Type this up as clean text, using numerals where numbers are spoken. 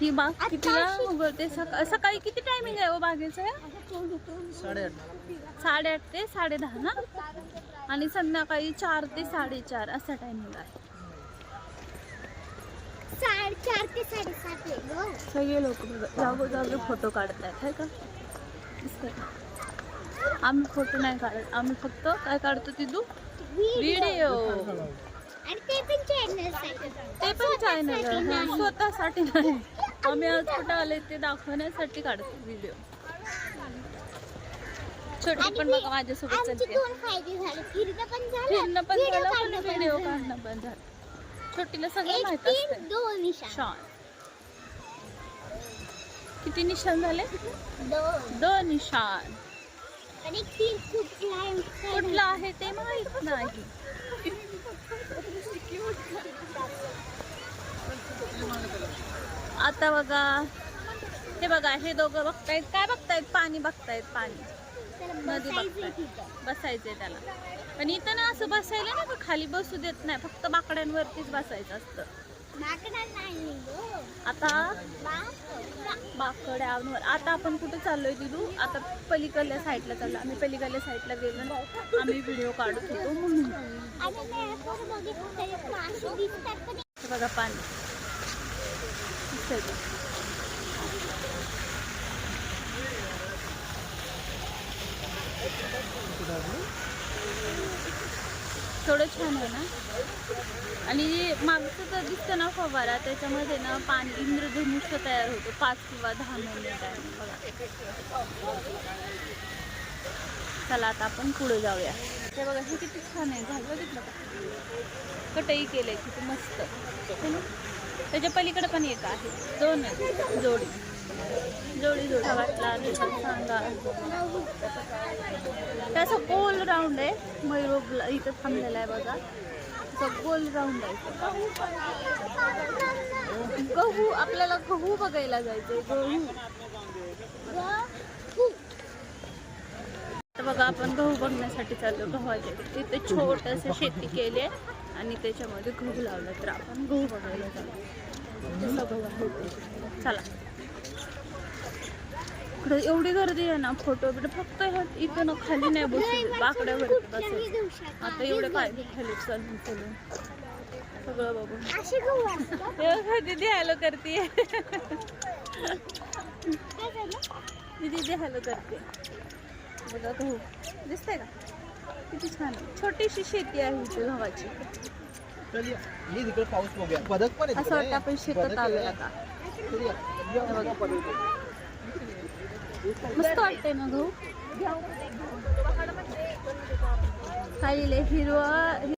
ही बाग कितीला उघडते? सकाळी किती टायमिंग आहे बागेचं? 8:30 ते 10:30 ना, आणि संध्याकाळी 4 ते 4:30 असा टायमिंग आहे. 4:30 ते 7:30. सगळे लोक जागोजागी फोटो काढतात है का? आम्ही फोटो नाही काढत, आम्ही फक्त काय काढतो तिथू? व्हिडिओ. आणि ते पण चॅनल स्वतःसाठी नाही. आम्ही आज कुठं आले ते दाखवण्यासाठी काढतो व्हिडिओ. छोटी पण बघा माझ्यासोबत चलते. फिरणं पण झालं पण व्हिडिओ काढणं पण झालं. छोटीला सगळं माहित असतं. 2 निशाण. किती निशाण झाले? 2 निशाण. आणि 3 कुठलं आहे ते माहित नाही. आता बघा, हे बघा, हे दोघं बघतायत. काय बघतायत? पाणी बघतायत. पाणी, नदी बघतायत. बसायचंय त्याला. पण इथं ना असं बसायला ना का खाली बसू देत नाही, फक्त बाकड्यांवरतीच बसायचं असतं. आता बाकड्यांवर. आता आपण कुठे चाललोय दिदू? आता पलीकडल्या साईडला चाललो. आम्ही पलीकडल्या साईडला गेलो, आम्ही व्हिडिओ काढत होतो म्हणून. बघा पाणी थोडं छान आहे ना. आणि मागचं तर दिसतं ना फवारा, त्याच्यामध्ये ना पाणी इंद्रधनुष्य तयार होतो 5 किंवा 10 मिनिटांनी. बघा, चला आता आपण पुढे जाऊया. हे बघा, हे किती छान आहे. झालं बघितलं का? कटई केलंय किती मस्त. त्याच्या पलीकडे पण एक आहे. 2 आहेत जोडी. वाटला सांगा. त्याचा गोल राऊंड आहे. मयूर इथं थांबलेला आहे बघा. गोल राऊंड आहे. गहू, आपल्याला गहू बघायला जायचंय. गहू बघा, आपण गहू बघण्यासाठी चाललो. गव्हाचे तिथे छोटंसं शेती केली आहे आणि त्याच्यामध्ये गहू लावलं, तर आपण गहू बघायला चाललो. चला. इकडे एवढी गर्दी आहे ना, फोटो बिटो फक्त इथं ना खाली नाही बसू, बाकड्यावर बसायचं. आता एवढे पाय खाली चालून सगळं बघून. दीदी हॅलो करते. दीदी हॅलो करते. बघा गहू दिसतंय का? किती छान आहे. छोटीशी शेती आहे इथे गव्हाची. असं वाटतं आपण शेतात आलोय आता. मस्त वाटतंय ना गहू. खाली हिरवं